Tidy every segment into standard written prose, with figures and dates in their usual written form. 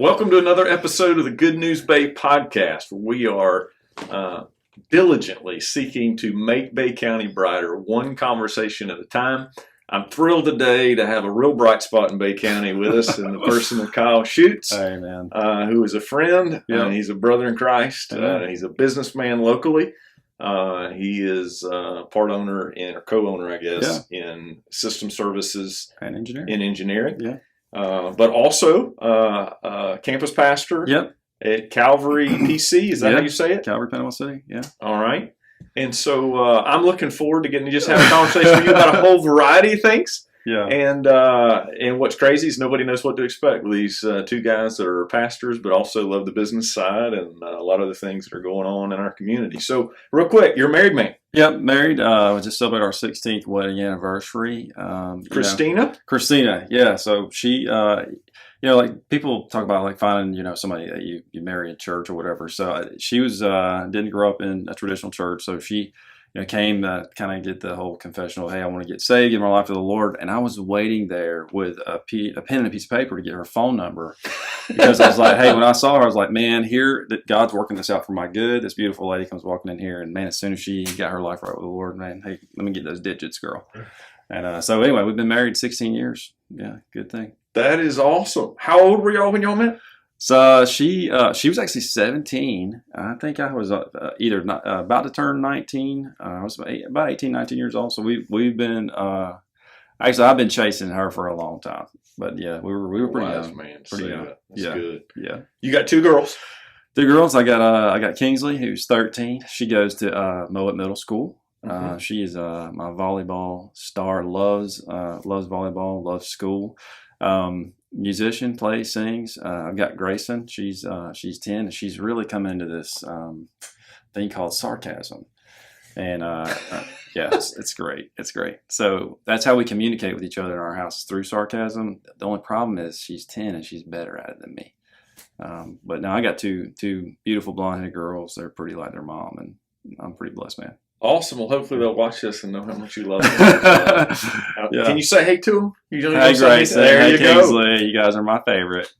Welcome to another episode of the Good News Bay podcast. We are diligently seeking to make Bay County brighter, one conversation at a time. I'm thrilled today to have a real bright spot in Bay County with us in the person of Kyle Schutz, hey, man. Who is a friend. Yep. He's a brother in Christ. He's a businessman locally. He is part owner or co-owner, I guess, in system services and engineering. Yeah. But also campus pastor at Calvary PC. Is that how you say it? Calvary Panama City, yeah. All right. And so I'm looking forward to getting to just have a conversation with you about a whole variety of things. Yeah. And what's crazy is nobody knows what to expect with these two guys that are pastors, but also love the business side and a lot of the things that are going on in our community. So real quick, you're a married man. Yep, married. We just celebrated our 16th wedding anniversary. Christina? Christina, yeah. So she, like people talk about like finding, somebody that you marry in church or whatever. So she was, didn't grow up in a traditional church. So she, came to kind of get the whole confessional, hey, I want to get saved, give my life to the Lord. And I was waiting there with a pen and a piece of paper to get her phone number because I was like, hey, when I saw her, I was like, man, here that God's working this out for my good. This beautiful lady comes walking in here, and man, as soon as she got her life right with the Lord, man, hey, let me get those digits, girl. And so anyway, we've been married 16 years. Yeah, good thing. That is awesome. How old were y'all when y'all met? So she was actually 17. I think I was either about to turn 19. I was about 18, 19 years old. So we've been actually I've been chasing her for a long time. But yeah, we were pretty young. Man, pretty young. That's good. Yeah. You got two girls. Two girls. I got Kingsley, who's 13. She goes to Mowat Middle School. Mm-hmm. She is my volleyball star. Loves volleyball. Loves school. Musician, plays, sings. I've got Grayson. She's 10, and she's really come into this thing called sarcasm, and it's great. It's great. So that's how we communicate with each other in our house, through sarcasm. The only problem is she's 10 and she's better at it than me. But now I got two beautiful blonde-headed girls. They're pretty like their mom, and I'm pretty blessed, man. Awesome. Well, hopefully they'll watch this and know how much you love them. Can you say hey to them? Hey, Grace. There you go. Kingsley. You guys are my favorite.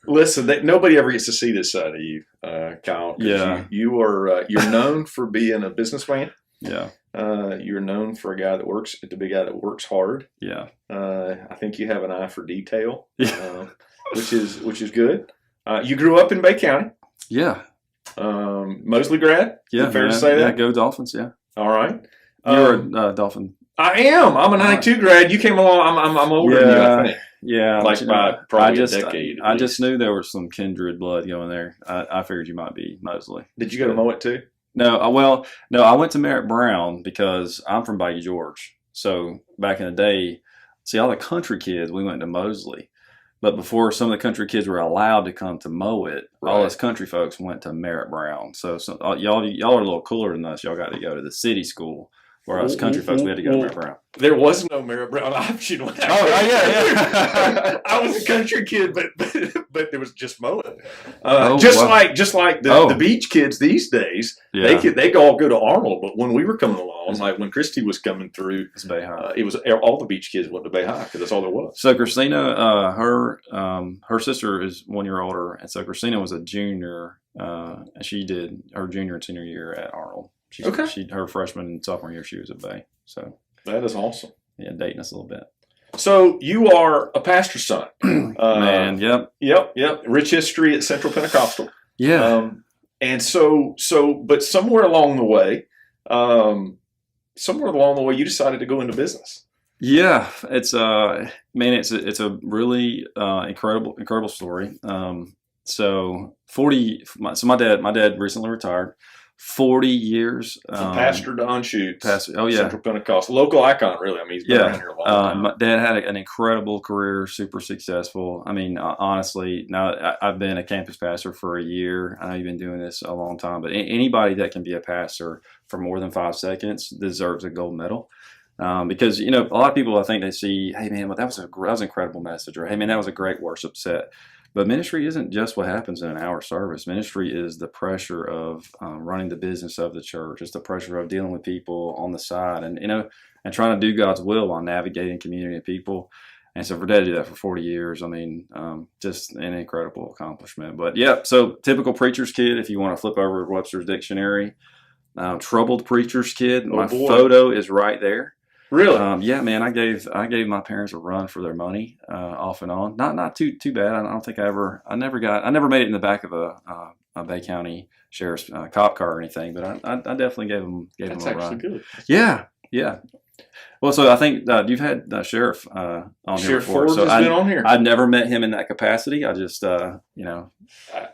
Listen, nobody ever gets to see this side of you, Kyle. Yeah. You're known for being a businessman. Yeah. You're known for to be a guy that works hard. Yeah. I think you have an eye for detail, which is good. You grew up in Bay County. Yeah. Mosley grad? Yeah, fair to say that? Yeah, go Dolphins, yeah. All right. You're a Dolphin. I am. I'm a 92 grad. You came along. I'm older than you, I think. Yeah. Like by probably a decade. I just knew there was some kindred blood going there. I figured you might be Mosley. Did you go to Mowat too? No, I went to Merritt Brown because I'm from Bayou George. So back in the day, see, all the country kids, we went to Mosley. But before some of the country kids were allowed to come to Mowat, all us country folks went to Merritt Brown. So y'all are a little cooler than us. Y'all got to go to the city school, where us country folks, we had to go to Merritt Brown. There was no Merritt Brown option. Yeah. I was a country kid, but there was just Mowat. Just like the beach kids these days, they could all go to Arnold. But when we were coming along, like when Christi was coming through, it was all the beach kids went to Bay High because that's all there was. So Christina, her sister is 1 year older, and so Christina was a junior, and she did her junior and senior year at Arnold. Her freshman and sophomore year, she was at Bay. So that is awesome. Yeah, dating us a little bit. So you are a pastor's son. Man, yep. Rich history at Central Pentecostal. Yeah. And but somewhere along the way, you decided to go into business. Yeah, it's a really incredible story. So my dad recently retired. 40 years. Pastor Don Schutz. Central Pentecostal. Local icon, really. I mean, he's been around here a long time. My dad had an incredible career, super successful. I mean, honestly, now I've been a campus pastor for a year. I know you've been doing this a long time, but anybody that can be a pastor for more than 5 seconds deserves a gold medal. Because, a lot of people, I think they see, hey, man, that was an incredible message, or hey, man, that was a great worship set. But ministry isn't just what happens in an hour service. Ministry is the pressure of running the business of the church. It's the pressure of dealing with people on the side and trying to do God's will while navigating community and people. And so for Dad to do that for 40 years, I mean, just an incredible accomplishment. But yeah, so typical preacher's kid, if you want to flip over Webster's dictionary, troubled preacher's kid. Oh, my boy. photo is right there. Really? Yeah, man, I gave my parents a run for their money, off and on. Not too bad. I don't think I never made it in the back of a Bay County Sheriff's cop car or anything, but I definitely gave them a run. That's actually good. Yeah. Well, so I think you've had Sheriff on here Sheriff before. Forbes So has been on here. I've never met him in that capacity. I just, I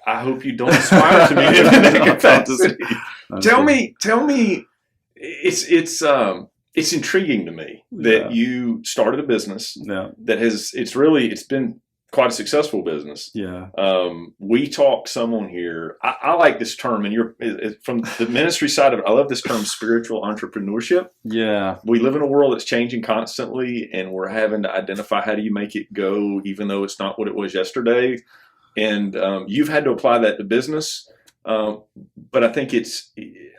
hope you don't aspire to meet him in that capacity. Tell me, it's intriguing to me that you started a business that it's been quite a successful business. Yeah. We talk some on here. I like this term, and from the ministry side of it. I love this term, spiritual entrepreneurship. Yeah. We live in a world that's changing constantly, and we're having to identify how do you make it go, even though it's not what it was yesterday. And you've had to apply that to business. But I think it's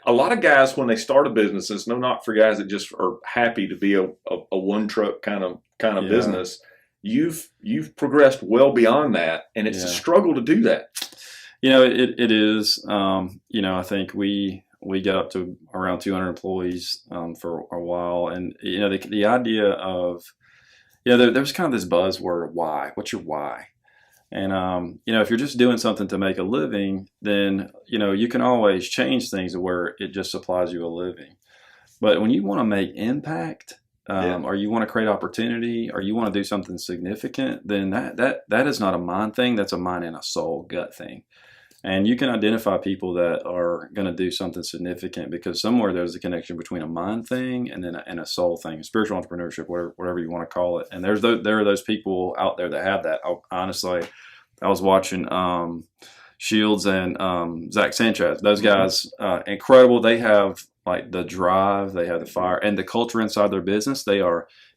a lot of guys when they start a business. It's no not for guys that just are happy to be a one truck kind of business. You've progressed well beyond that, and it's a struggle to do that. It is. I think we got up to around 200 employees for a while, and the idea of there's kind of this buzzword, why? What's your why? And if you're just doing something to make a living, then you can always change things to where it just supplies you a living. But when you want to make impact, or you want to create opportunity, or you want to do something significant, then that is not a mind thing. That's a mind and a soul gut thing. And you can identify people that are going to do something significant because somewhere there's a connection between a mind thing and then a soul thing, spiritual entrepreneurship, whatever you want to call it. And there are those people out there that have that. Honestly, I was watching Shields and Zach Sanchez. Those guys, incredible. They have like the drive, they have the fire, and the culture inside their business.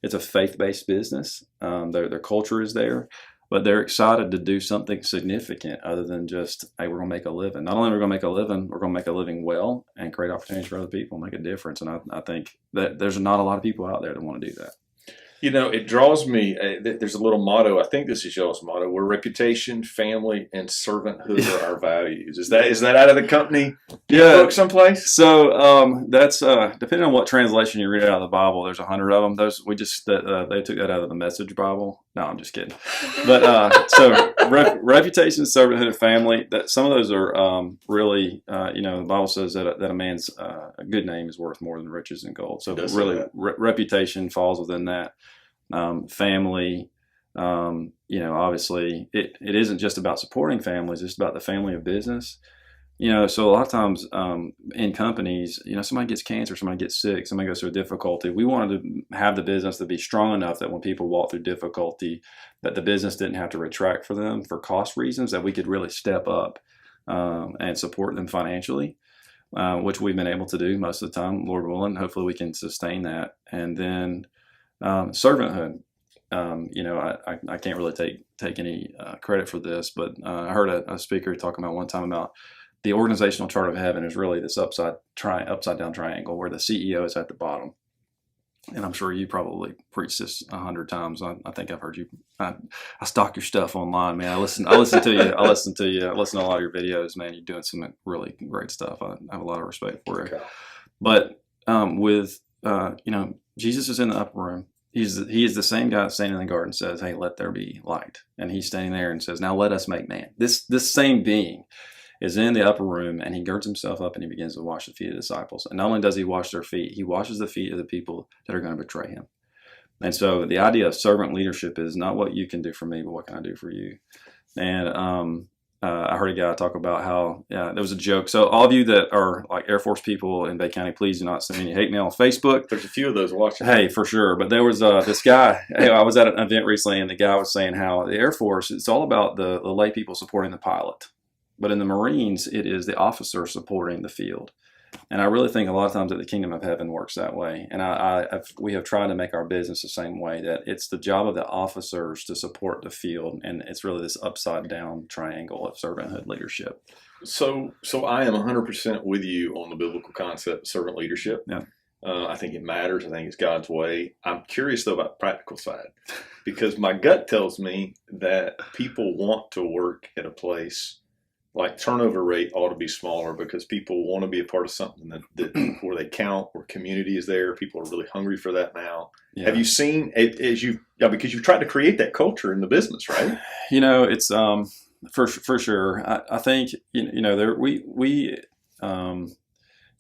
It's a faith-based business. Their culture is there. But they're excited to do something significant other than just, hey, we're going to make a living. Not only are we going to make a living, we're going to make a living well and create opportunities for other people and make a difference. And I think that there's not a lot of people out there that want to do that. It draws me. There's a little motto. I think this is y'all's motto: where reputation, family, and servanthood are our values. Is that out of the company book someplace? So that's depending on what translation you read out of the Bible. There's 100 of them. They took that out of the Message Bible. No, I'm just kidding. But so reputation, servanthood, and family. That some of those are really the Bible says that a man's a good name is worth more than riches and gold. So really, reputation falls within that. Family, obviously it isn't just about supporting families, it's about the family of business. So a lot of times in companies, somebody gets cancer, somebody gets sick, somebody goes through a difficulty. We wanted to have the business to be strong enough that when people walk through difficulty, that the business didn't have to retract for them for cost reasons, that we could really step up and support them financially, which we've been able to do most of the time, Lord willing. Hopefully we can sustain that. And then servanthood. I can't really take any credit for this, but I heard a speaker talking about one time about the organizational chart of heaven is really this upside down triangle where the CEO is at the bottom. And I'm sure you probably preached this 100 times. I think I've heard you. I stalk your stuff online, man. I listen to you. I listen to a lot of your videos, man. You're doing some really great stuff. I have a lot of respect for it. Okay. But Jesus is in the upper room. He is the same guy standing in the garden and says, hey, let there be light. And he's standing there and says, now let us make man. This same being is in the upper room, and he girds himself up and he begins to wash the feet of the disciples. And not only does he wash their feet, he washes the feet of the people that are going to betray him. And so the idea of servant leadership is not what you can do for me, but what can I do for you? And I heard a guy talk about how there was a joke. So all of you that are like Air Force people in Bay County, please do not send any hate mail on Facebook. There's a few of those watching. Hey, for sure. But there was this guy. I was at an event recently, and the guy was saying how the Air Force, it's all about the lay people supporting the pilot. But in the Marines, it is the officer supporting the field. And I really think a lot of times that the kingdom of heaven works that way. And we have tried to make our business the same way, that it's the job of the officers to support the field. And it's really this upside down triangle of servanthood leadership. So I am 100% with you on the biblical concept of servant leadership. Yeah. I think it matters. I think it's God's way. I'm curious though about the practical side, because my gut tells me that people want to work at a place like turnover rate ought to be smaller because people want to be a part of something that where they count, where community is there. People are really hungry for that now. Yeah. Have you seen as you because you've tried to create that culture in the business, right? It's for sure. I think there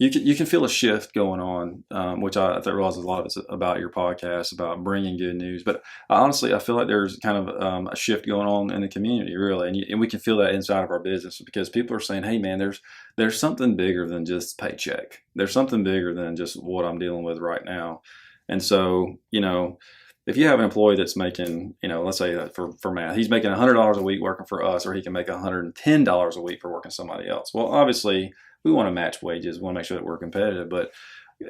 you can feel a shift going on, which I realize a lot of it's about your podcast, about bringing good news. But honestly, I feel like there's kind of a shift going on in the community, really, and we can feel that inside of our business because people are saying, "Hey, man, there's something bigger than just paycheck. There's something bigger than just what I'm dealing with right now." And so, if you have an employee that's making, let's say that for math, he's making $100 a week working for us, or he can make $110 a week for working somebody else. Well, obviously, we want to match wages. We want to make sure that we're competitive. But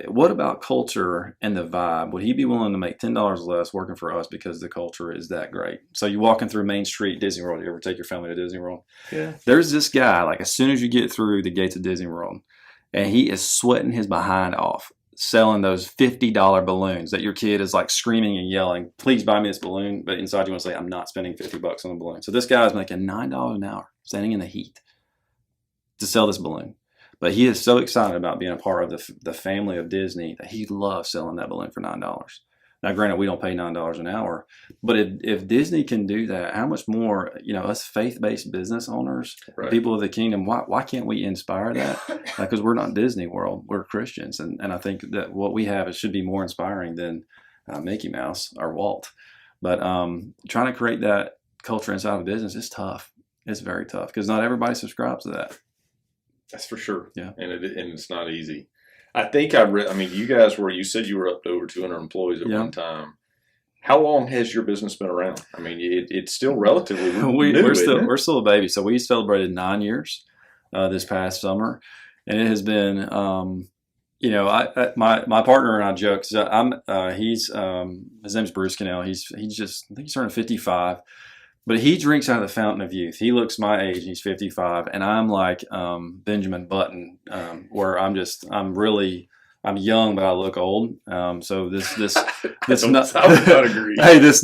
what about culture and the vibe? Would he be willing to make $10 less working for us because the culture is that great? So you're walking through Main Street, Disney World. You ever take your family to Disney World? Yeah. There's this guy, like as soon as you get through the gates of Disney World, and he is sweating his behind off, selling those $50 balloons that your kid is like screaming and yelling, "Please buy me this balloon." But inside you want to say, "I'm not spending $50 on a balloon." So this guy is making $9 an hour, standing in the heat to sell this balloon. But he is so excited about being a part of the family of Disney that he loves selling that balloon for $9. Now, granted, we don't pay $9 an hour, but if Disney can do that, how much more, us faith-based business owners, right, people of the kingdom, why can't we inspire that? Because we're not Disney World, we're Christians. And I think that what we have, it should be more inspiring than Mickey Mouse or Walt. But trying to create that culture inside of business is tough. It's very tough because not everybody subscribes to that. That's for sure. Yeah. And it's not easy. I think you said you were up to over 200 employees at one time. How long has your business been around? I mean, it's still relatively new. We're still a baby. So we celebrated 9 years this past summer. And it has been, my partner and I joke. His name's Bruce Cannell. I think he's turning 55. But he drinks out of the fountain of youth. He looks my age. He's 55, and I'm like Benjamin Button, where I'm young, but I look old. So this I would not agree. Hey, these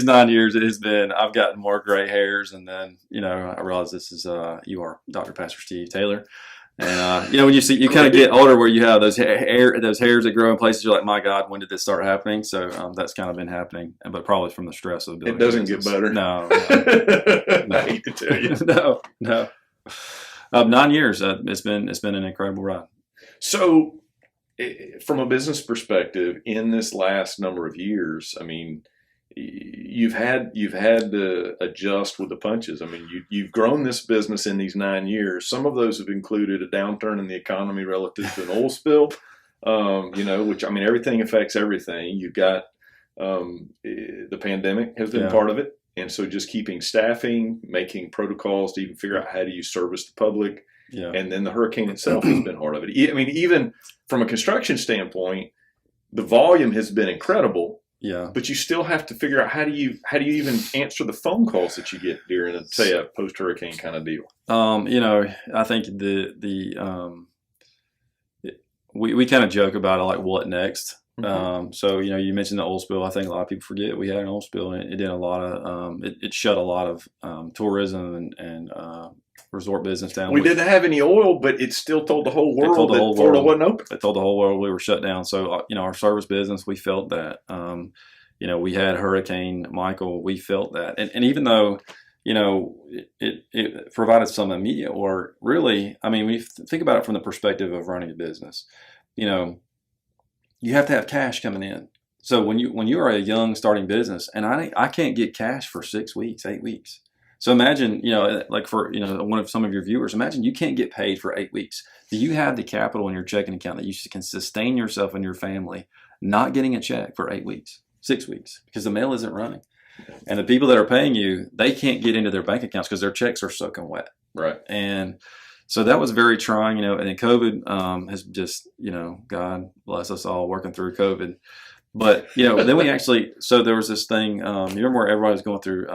9 years it has been. I've gotten more gray hairs, and then I realize this is you are Dr. Pastor Steve Taylor. And when you kind of get older, where you have those hairs that grow in places, you're like, my God, when did this start happening? So that's kind of been happening, but probably from the stress of building. It doesn't get better. No. I hate to tell you. No. 9 years. It's been an incredible ride. So, from a business perspective, in this last number of years, I mean, you've had to adjust with the punches. I mean, you've grown this business in these 9 years. Some of those have included a downturn in the economy relative to an oil spill, which, I mean, everything affects everything. You've got the pandemic has been part of it. And so just keeping staffing, making protocols to even figure out how do you service the public. Yeah. And then the hurricane itself has been part of it. I mean, even from a construction standpoint, the volume has been incredible. Yeah. But you still have to figure out how do you even answer the phone calls that you get during a post-hurricane kind of deal. I think we kind of joke about it, like what next. Mm-hmm. So you mentioned the oil spill. I think a lot of people forget we had an oil spill, and it did a lot of it shut a lot of tourism and resort business down. We didn't have any oil, but it still told the whole world that Florida wasn't open. It told the whole world we were shut down. So, our service business, we felt that. We had Hurricane Michael, we felt that. And even though, it provided some immediate work, really, I mean, when you think about it from the perspective of running a business, you have to have cash coming in. So when you are a young starting business, and I can't get cash for 6 weeks, 8 weeks. So imagine, like for, one of some of your viewers, imagine you can't get paid for 8 weeks. Do you have the capital in your checking account that you can sustain yourself and your family not getting a check for 8 weeks, 6 weeks, because the mail isn't running? And the people that are paying you, they can't get into their bank accounts because their checks are soaking wet. Right. And so that was very trying, and then COVID has just, God bless us all working through COVID. But, then we actually, so there was this thing, you remember where everybody was going through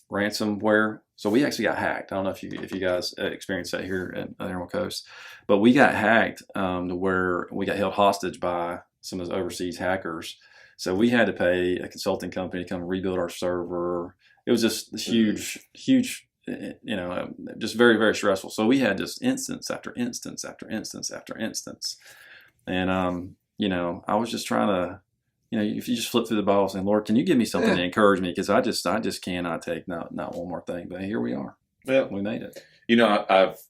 ransomware? So we actually got hacked. I don't know if you guys experienced that here at the Emerald Coast, but we got hacked to where we got held hostage by some of those overseas hackers. So we had to pay a consulting company to come rebuild our server. It was just this huge, just very, very stressful. So we had just instance after instance after instance after instance. And, I was just trying to, if you just flip through the Bible saying, Lord, can you give me something to encourage me? Because I just cannot take not one more thing. But here we are. Yeah. We made it.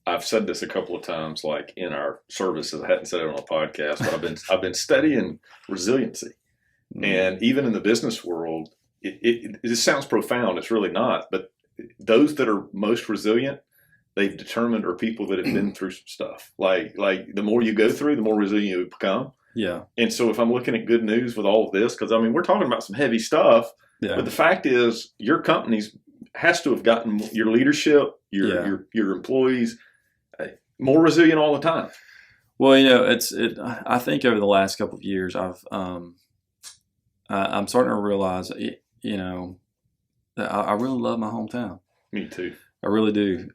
I've said this a couple of times, like in our services. I hadn't said it on a podcast, but I've been studying resiliency. And even in the business world, it just sounds profound. It's really not. But those that are most resilient, they've determined are people that have been through some stuff. Like the more you go through, the more resilient you become. Yeah. And so if I'm looking at good news with all of this, because we're talking about some heavy stuff, but the fact is your company's has to have gotten your leadership, your employees more resilient all the time. Well, I think over the last couple of years, I'm starting to realize, that I really love my hometown. Me too. I really do.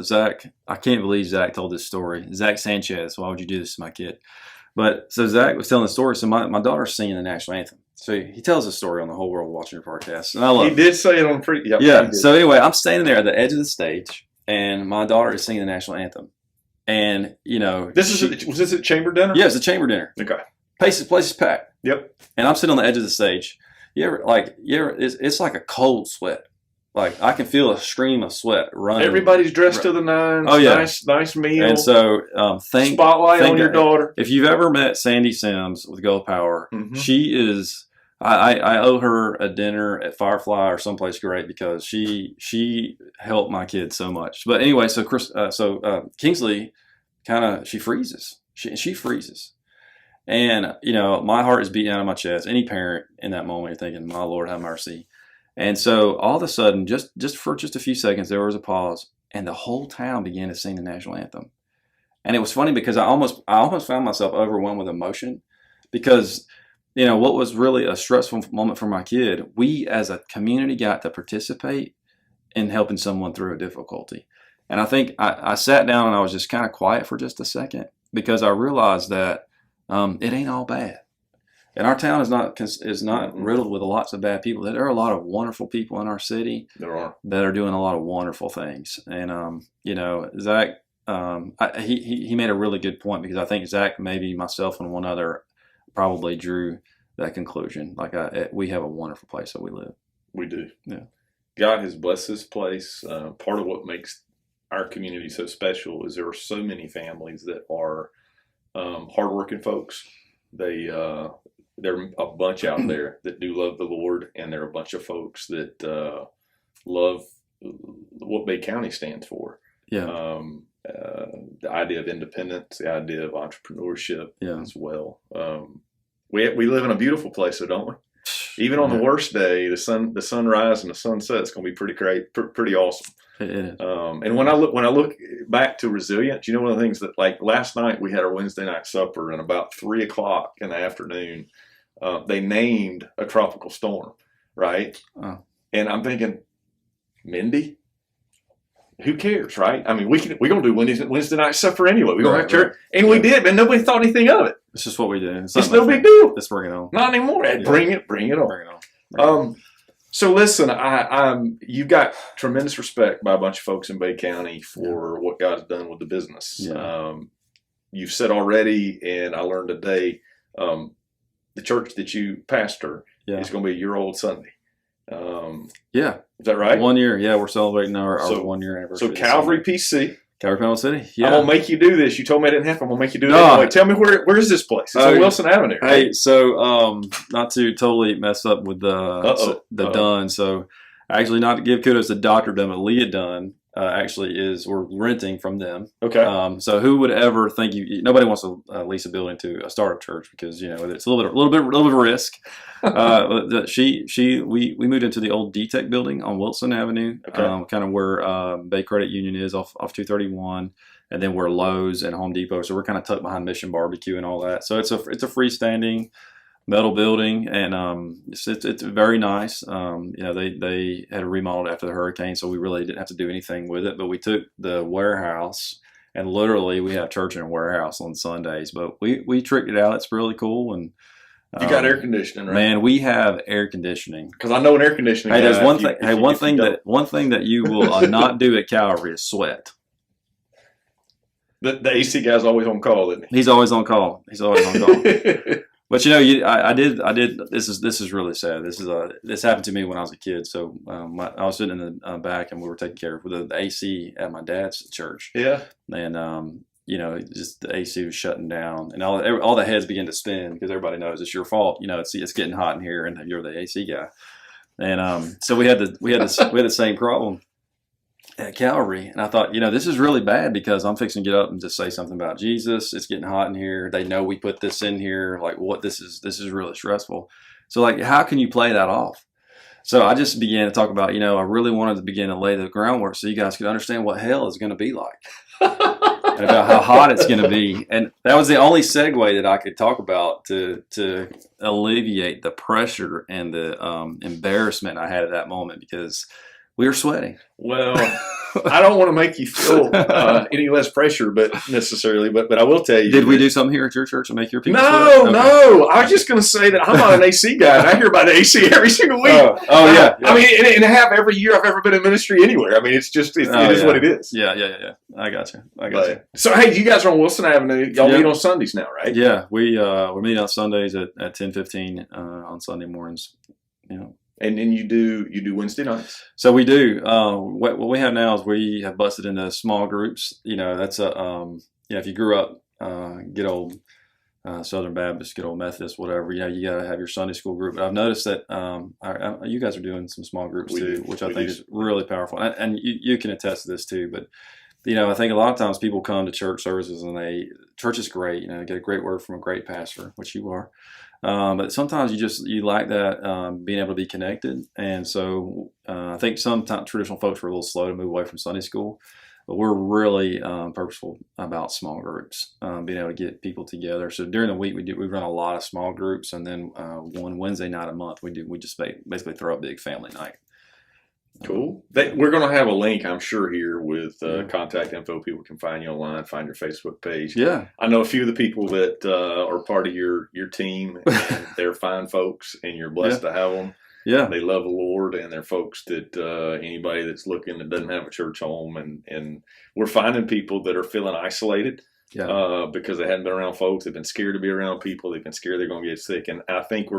Zach, I can't believe Zach told this story. Zach Sanchez, why would you do this to my kid? But so Zach was telling the story. So my daughter's singing the national anthem. So he tells the story on the whole world watching your podcast. And I love it. He did say it on pre. Yeah. So anyway, I'm standing there at the edge of the stage and my daughter is singing the national anthem. And, was this at chamber dinner? Yeah, it's a chamber dinner. Okay. Place is packed. Yep. And I'm sitting on the edge of the stage. It's like a cold sweat. Like I can feel a stream of sweat running. Everybody's dressed to the nines. Oh yeah, nice meal. And so, spotlight on your daughter. If you've ever met Sandy Sims with Gold Power, she is. I owe her a dinner at Firefly or someplace great because she helped my kids so much. But anyway, so Kingsley she freezes. She freezes. And, my heart is beating out of my chest. Any parent in that moment, you're thinking, my Lord, have mercy. And so all of a sudden, just for a few seconds, there was a pause and the whole town began to sing the national anthem. And it was funny because I almost found myself overwhelmed with emotion because, what was really a stressful moment for my kid, we as a community got to participate in helping someone through a difficulty. And I think I sat down and I was just kind of quiet for just a second because I realized that it ain't all bad. And our town is not riddled with lots of bad people. There are a lot of wonderful people in our city. There are that are doing a lot of wonderful things. And Zach, he made a really good point because I think Zach, maybe myself and one other, probably drew that conclusion. Like we have a wonderful place that we live. We do. Yeah. God has blessed this place. Part of what makes our community so special is there are so many families that are hardworking folks. There are a bunch out there that do love the Lord, and there are a bunch of folks that love what Bay County stands for. Yeah. The idea of independence, the idea of entrepreneurship as well. We live in a beautiful place, though, don't we? Even on the worst day, the sunrise and the sunset is going to be pretty great, pretty awesome. It is. And when I look back to resilience, one of the things that, like last night, we had our Wednesday night supper, and about 3:00 in the afternoon, they named a tropical storm, right? Oh. And I'm thinking, Mindy, who cares, right? we're gonna do Wednesday night supper anyway. We're gonna have church, and we did, but nobody thought anything of it. It's just what we do. It's no big deal. Let's bring it on. Not anymore. Yeah. Bring it on. Bring it on. So listen, you've got tremendous respect by a bunch of folks in Bay County for what God's done with the business. Yeah. You've said already, and I learned today, the church that you pastor is going to be a year-old Sunday. Yeah. Is that right? 1 year. Yeah, we're celebrating our 1 year anniversary. So Calvary PC. Calvary Panama City. Yeah. I'm going to make you do this. You told me it didn't happen. I'm going to make you do it anyway. Tell me where is this place? It's on Wilson Avenue. Right? Hey, so not to totally mess up with the Dunn. So actually, not to give kudos to Dr. Dunn, but Leah Dunn we're renting from them. Okay. So who would ever think nobody wants to lease a building to a startup church because it's a little bit of a risk. We moved into the old D-Tech building on Wilson Avenue, kind of where Bay Credit Union is off 231, and then where Lowe's and Home Depot. So we're kind of tucked behind Mission Barbecue and all that. So it's a freestanding metal building, and it's very nice. They had it remodeled after the hurricane, so we really didn't have to do anything with it. But we took the warehouse And literally, we have church in a warehouse on Sundays, but we tricked it out. It's really cool. And you got air conditioning, right? Man, we have air conditioning. Because I know an air conditioning. Hey, there's one thing. One thing that you will not do at Calvary is sweat. The AC guy's always on call, isn't he? He's always on call. But I did. This is really sad. This happened to me when I was a kid. So I was sitting in the back, and we were taking care of the AC at my dad's church. Yeah. And just the AC was shutting down, and all the heads began to spin because everybody knows it's your fault. It's getting hot in here, and you're the AC guy. And so we had the same problem at Calvary, and I thought, this is really bad because I'm fixing to get up and just say something about Jesus. It's getting hot in here. They know we put this in here. Like, what this is really stressful. So, like, how can you play that off? So I just began to talk about, I really wanted to begin to lay the groundwork so you guys could understand what hell is going to be like. And about how hot it's going to be. And that was the only segue that I could talk about to alleviate the pressure and the embarrassment I had at that moment, because we were sweating. Well, I don't want to make you feel any less pressure, but I will tell you. Did we do something here at your church to make your people sweat? No. I was just going to say that I'm not an AC guy, and I hear about the AC every single week. Yeah. I mean, and I have every year I've ever been in ministry anywhere. I mean, it is what it is. Yeah. I got you. So, hey, you guys are on Wilson Avenue. Y'all meet on Sundays now, right? Yeah, we're meeting on Sundays at 10:15 on Sunday mornings. And then you do Wednesday nights. So we do. What we have now is we have busted into small groups. That's if you grew up, good old Southern Baptist, good old Methodist, whatever. You got to have your Sunday school group. But I've noticed that you guys are doing some small groups too, which I think is really powerful. And you can attest to this too. But I think a lot of times people come to church services and church is great. Get a great word from a great pastor, which you are. But sometimes you like that being able to be connected, and so I think sometimes traditional folks are a little slow to move away from Sunday school, but we're really purposeful about small groups, being able to get people together. So during the week we run a lot of small groups, and then one Wednesday night a month we just basically throw a big family night. Cool. We're going to have a link, I'm sure, here with contact info. People can find you online, find your Facebook page. Yeah. I know a few of the people that are part of your team, and they're fine folks, and you're blessed to have them. Yeah. They love the Lord, and they're folks that anybody that's looking that doesn't have a church home, and we're finding people that are feeling isolated because they hadn't been around folks. They've been scared to be around people. They've been scared they're going to get sick. And I think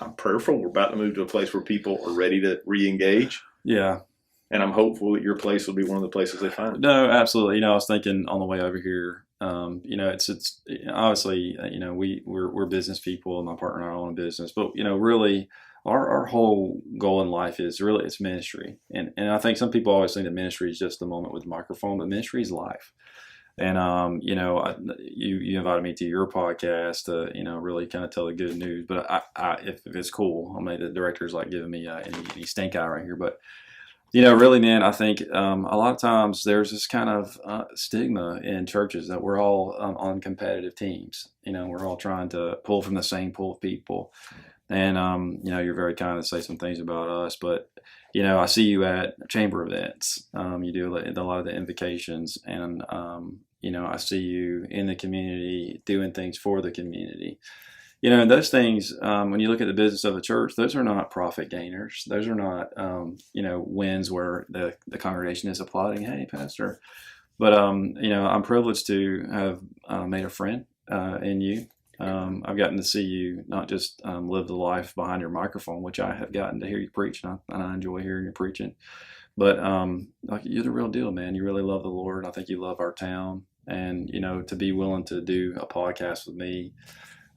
I'm prayerful. We're about to move to a place where people are ready to re-engage. Yeah. And I'm hopeful that your place will be one of the places they find. No, absolutely. I was thinking on the way over here, it's obviously, we're business people. My partner and I own a business, but, really our whole goal in life is really, it's ministry. And I think some people always think that ministry is just the moment with the microphone, but ministry is life. And, you invited me to your podcast to, really kind of tell the good news. But if it's cool, the director's like giving me any stink eye right here. But, really, man, I think a lot of times there's this kind of stigma in churches that we're all on competitive teams. We're all trying to pull from the same pool of people. And, you're very kind to say some things about us. But, I see you at chamber events. You do a lot of the invocations, and I see you in the community doing things for the community. And those things, when you look at the business of a church, those are not profit gainers. Those are not, wins where the congregation is applauding, hey, pastor. But, I'm privileged to have made a friend in you. I've gotten to see you not just live the life behind your microphone, which I have gotten to hear you preach, and I enjoy hearing you preaching. But you're the real deal, man. You really love the Lord. I think you love our town. And, to be willing to do a podcast with me,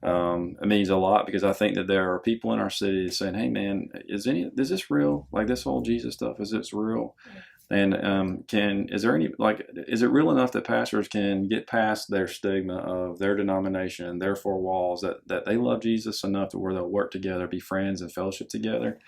it means a lot, because I think that there are people in our city saying, hey, man, is this real? Like, this whole Jesus stuff, is this real? And is it real enough that pastors can get past their stigma of their denomination and their four walls, that they love Jesus enough to where they'll work together, be friends and fellowship together?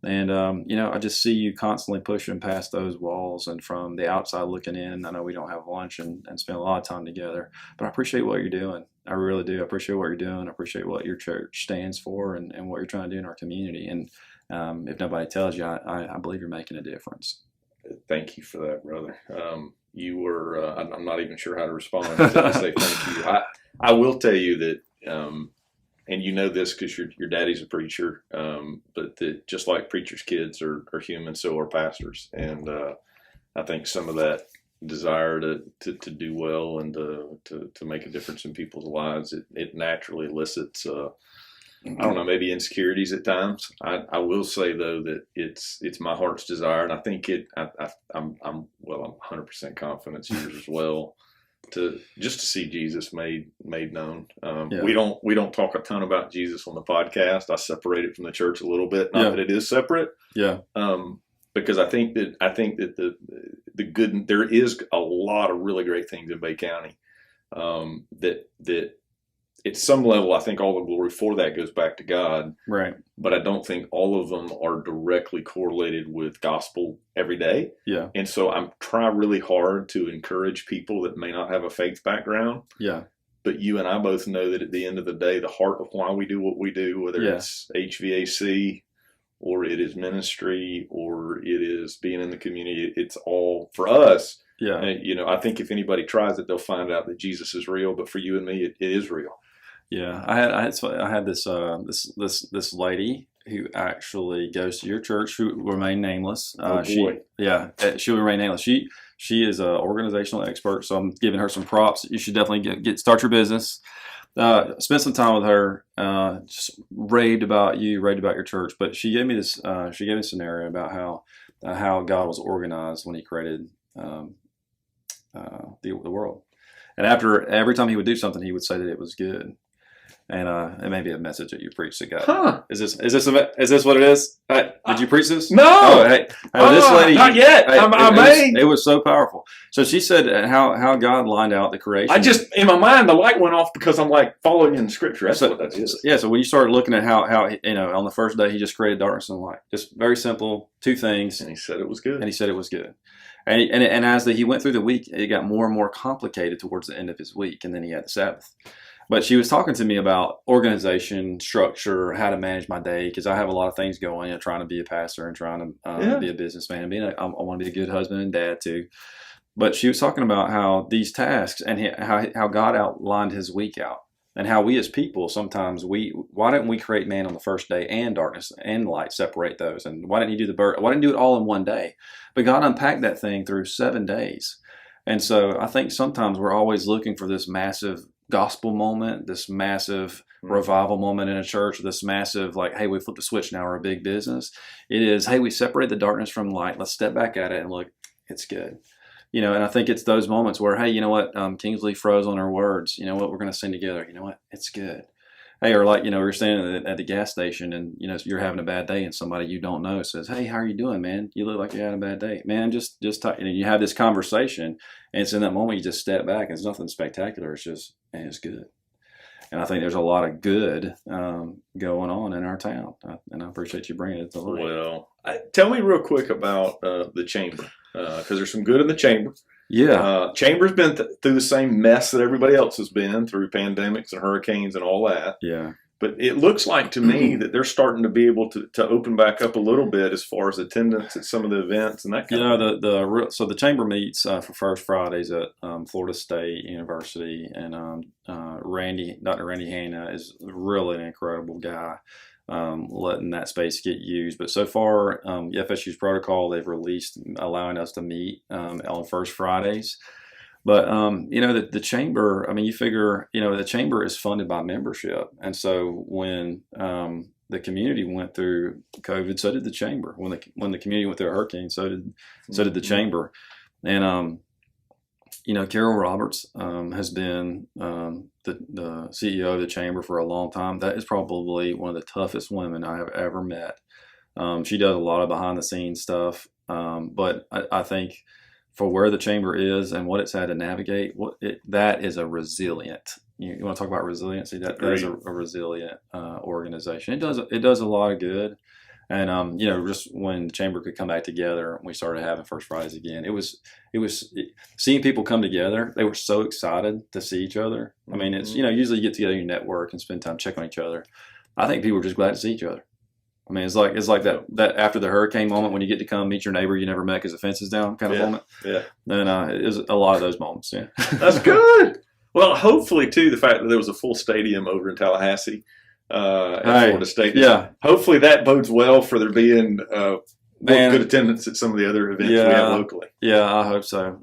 And, I just see you constantly pushing past those walls, and from the outside looking in, I know we don't have lunch and spend a lot of time together, but I appreciate what you're doing. I really do. I appreciate what you're doing. I appreciate what your church stands for and what you're trying to do in our community. And if nobody tells you, I believe you're making a difference. Thank you for that, brother. you were. I'm not even sure how to respond except to say thank you. I will tell you that, and you know this because your daddy's a preacher, but that just like preachers' kids are human, so are pastors, and I think some of that desire to do well and to make a difference in people's lives, it naturally elicits I don't know, maybe insecurities at times. I will say though that it's my heart's desire, and I think I'm 100% confident it's yours as well, to see Jesus made known. We don't talk a ton about Jesus on the podcast. I separate it from the church a little bit, not that it is separate. Yeah. Because I think that the good, there is a lot of really great things in Bay County, that at some level, I think all the glory for that goes back to God. Right. But I don't think all of them are directly correlated with gospel every day. Yeah. And so I'm trying really hard to encourage people that may not have a faith background. Yeah. But you and I both know that at the end of the day, the heart of why we do what we do, whether it's HVAC or it is ministry or it is being in the community, it's all for us. Yeah. And, I think if anybody tries it, they'll find out that Jesus is real. But for you and me, it is real. Yeah, I had this lady who actually goes to your church, who will remain nameless. She'll remain nameless. She is an organizational expert, so I'm giving her some props. You should definitely start your business. Spend some time with her. Just raved about you, raved about your church. But she gave me this. She gave me a scenario about how God was organized when He created the world. And every time He would do something, He would say that it was good. And it may be a message that you preached to God. Huh. Is this what it is? Did you preach this? No. Oh, this lady. Not yet. It was so powerful. So she said how God lined out the creation. I just, in my mind, the light went off because I'm like following in Scripture. That's what that is. Yeah. So when you start looking at how on the first day He just created darkness and light, just very simple, two things. And He said it was good. And as He went through the week, it got more and more complicated towards the end of His week, and then He had the Sabbath. But she was talking to me about organization, structure, how to manage my day, because I have a lot of things going, trying to be a pastor and trying to be a businessman. And I want to be a good husband and dad too. But she was talking about how these tasks and how God outlined His week out, and how we as people sometimes why didn't we create man on the first day and darkness and light, separate those? And why didn't He do the bird? Why didn't He do it all in one day? But God unpacked that thing through 7 days. And so I think sometimes we're always looking for this massive gospel moment, this massive revival moment in a church, this massive hey, we flipped a switch, now we're a big business. It is, hey, we separate the darkness from light. Let's step back at it and look, it's good. And I think it's those moments where, hey, you know what, Kingsley froze on her words. You know what, we're going to sing together. You know what, it's good. Hey, or you're standing at the gas station and, you're having a bad day and somebody you don't know says, hey, how are you doing, man? You look like you're having a bad day. Man, just talk, you have this conversation, and it's in that moment you just step back. It's nothing spectacular. It's just, man, it's good. And I think there's a lot of good going on in our town. And I appreciate you bringing it to light. Well, tell me real quick about the chamber, because there's some good in the chamber. Yeah. Chamber's been through the same mess that everybody else has been through, pandemics and hurricanes and all that. Yeah. But it looks like to me that they're starting to be able to open back up a little bit as far as attendance at some of the events and that kind of thing. So the chamber meets for First Fridays at Florida State University, and Dr. Randy Hanna is really an incredible guy, letting that space get used. But so far, FSU's protocol, they've released allowing us to meet on First Fridays. But, the chamber, you figure, the chamber is funded by membership. And so when the community went through COVID, so did the chamber. When the community went through a hurricane, so did the chamber. And, Carol Roberts has been the CEO of the chamber for a long time. That is probably one of the toughest women I have ever met. She does a lot of behind-the-scenes stuff. But I think for where the chamber is and what it's had to navigate, that is a resilient. You want to talk about resiliency? That is a resilient organization. It does a lot of good, and just when the chamber could come back together, we started having First Fridays again. It was seeing people come together. They were so excited to see each other. It's usually you get together, you network and spend time checking on each other. I think people were just glad to see each other. I mean, it's like that after the hurricane moment when you get to come meet your neighbor you never met because the fence is down kind of moment. Yeah. And it was a lot of those moments. Yeah. That's good. Well, hopefully, too, the fact that there was a full stadium over in Tallahassee at Florida State. Yeah. Hopefully that bodes well for there being good attendance at some of the other events we have locally. Yeah, I hope so.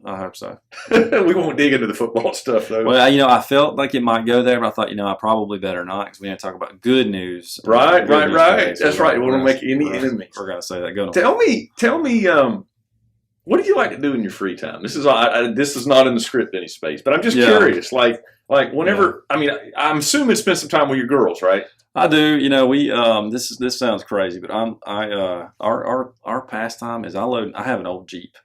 We won't dig into the football stuff, though. Well, I felt like it might go there, but I thought, I probably better not because we didn't talk about good news. Right. Today, That's right. We won't make any enemies. We're going to say that. Go on. Tell me, what do you like to do in your free time? This is not in the script any space, but I'm just curious. Like whenever, I mean, I'm assuming spend some time with your girls, right? I do. We this sounds crazy, but our pastime is I have an old Jeep.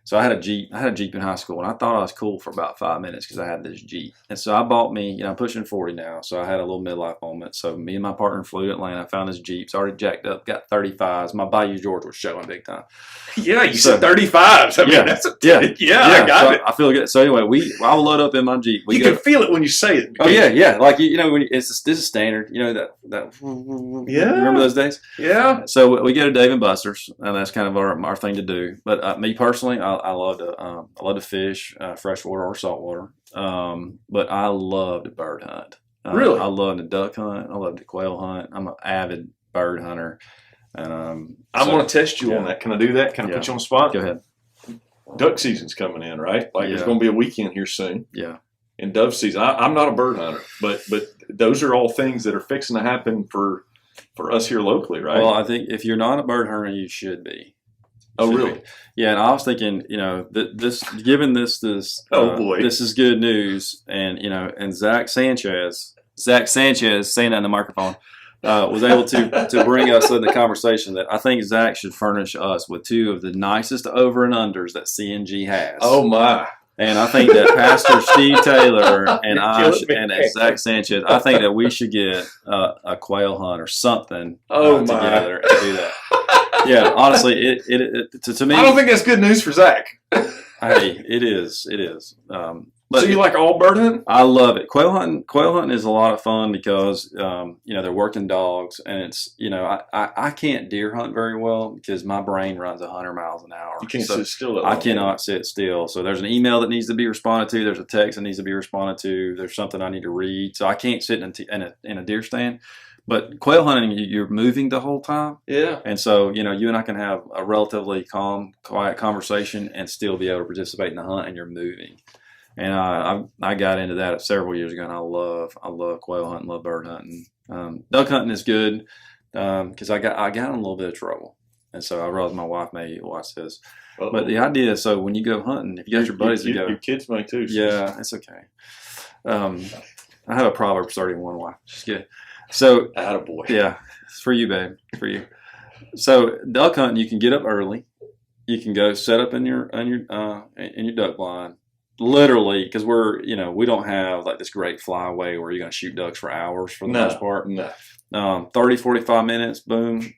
So I had a Jeep in high school, and I thought I was cool for about 5 minutes because I had this Jeep. And so I bought me, I'm pushing 40 now, so I had a little midlife moment. So me and my partner flew to Atlanta. I found this Jeep. It's already jacked up, got 35s. My Bayou George was showing big time. Yeah, you said 35s. I mean, that's I got it. I feel good. So anyway, I will load up in my Jeep. You can feel it when you say it. Oh yeah. Like when this is standard. That. Yeah. Remember those days? Yeah. So we go to Dave and Buster's, and that's kind of our thing to do. But me personally, I love to fish, freshwater or saltwater. But I love to bird hunt. Really? I love to duck hunt. I love to quail hunt. I'm an avid bird hunter. And I'm going to test you on that. Can I do that? Can I put you on the spot? Go ahead. Duck season's coming in, right? There's going to be a weekend here soon. Yeah. And dove season. I'm not a bird hunter, but those are all things that are fixing to happen for us here locally, right? Well, I think if you're not a bird hunter, you should be. Oh, really? Yeah, and I was thinking, this boy, this is good news, and Zach Sanchez saying that in the microphone, was able to bring us in the conversation that I think Zach should furnish us with 2 of the nicest over and unders that CNG has. Oh my! And I think that Pastor Steve Taylor and Zach Sanchez, I think that we should get a quail hunt or something together and do that. Yeah, honestly, to me, I don't think that's good news for Zach. Hey, it is. But so you like all bird hunting? I love it. Quail hunting is a lot of fun because they're working dogs, and it's I can't deer hunt very well because my brain runs 100 miles an hour. You can't sit still. I cannot sit still. So there's an email that needs to be responded to. There's a text that needs to be responded to. There's something I need to read. So I can't sit in a deer stand. But quail hunting, you're moving the whole time. Yeah. And so, you and I can have a relatively calm, quiet conversation and still be able to participate in the hunt, and you're moving. And I got into that several years ago, and I love quail hunting, love bird hunting. Duck hunting is good because I got in a little bit of trouble. And so I realized my wife may watch this. Uh-oh. But the idea is, so when you go hunting, if you got your buddies to go. Your kids may too. Yeah, it's okay. I have a Proverbs 31 wife. Just kidding. So, attaboy. Yeah, it's for you, babe. It's for you. So, duck hunting, you can get up early. You can go set up in your duck blind. Literally, because we don't have like this great flyway where you're going to shoot ducks for hours for the most part. No. 30, 45 minutes, boom,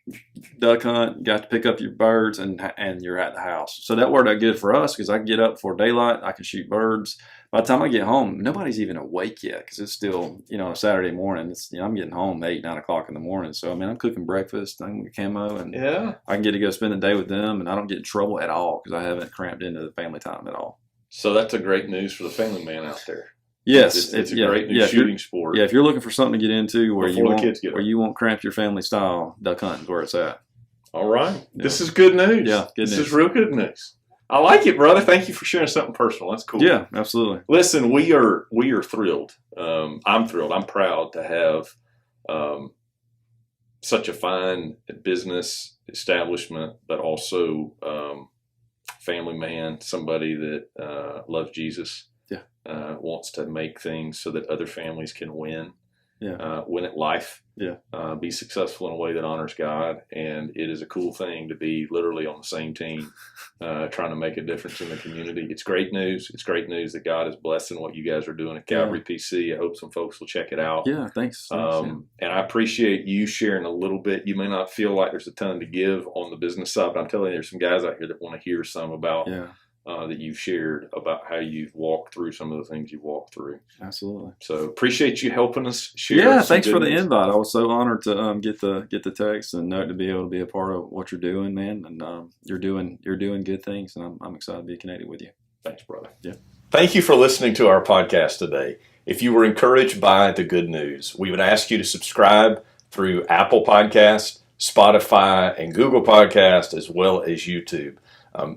duck hunt, got to pick up your birds, and you're at the house. So that worked out good for us because I can get up before daylight, I can shoot birds. By the time I get home, nobody's even awake yet because it's still, a Saturday morning. It's, I'm getting home 8, 9 o'clock in the morning. So, I'm cooking breakfast, I'm with camo, and I can get to go spend the day with them, and I don't get in trouble at all because I haven't cramped into the family time at all. So that's a great news for the family man out there. Yes, it's a great new shooting sport. Yeah, if you're looking for something to get into where you won't cramp your family style, duck hunting is where it's at. All right, this is good news. Yeah, this is real good news. I like it, brother. Thank you for sharing something personal. That's cool. Yeah, absolutely. Listen, we are thrilled. I'm thrilled. I'm proud to have such a fine business establishment, but also family man, somebody that loves Jesus. Yeah. Wants to make things so that other families can win. Yeah. Win at life. Yeah. Be successful in a way that honors God. And it is a cool thing to be literally on the same team, trying to make a difference in the community. It's great news. It's great news that God is blessing what you guys are doing at Calvary PC. I hope some folks will check it out. Yeah, thanks. And I appreciate you sharing a little bit. You may not feel like there's a ton to give on the business side, but I'm telling you, there's some guys out here that want to hear some about that you've shared about how you've walked through some of the things you've walked through. Absolutely. So appreciate you helping us share. Yeah, some thanks for the goodness. invite. I was so honored to get the text and to be able to be a part of what you're doing, man. And you're doing good things, and I'm excited to be connected with you. Thanks, brother. Yeah. Thank you for listening to our podcast today. If you were encouraged by the good news, we would ask you to subscribe through Apple Podcast, Spotify, and Google Podcast, as well as YouTube.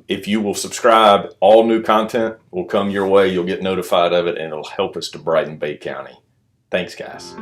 If you will subscribe, all new content will come your way. You'll get notified of it, and it'll help us to brighten Bay County. Thanks, guys.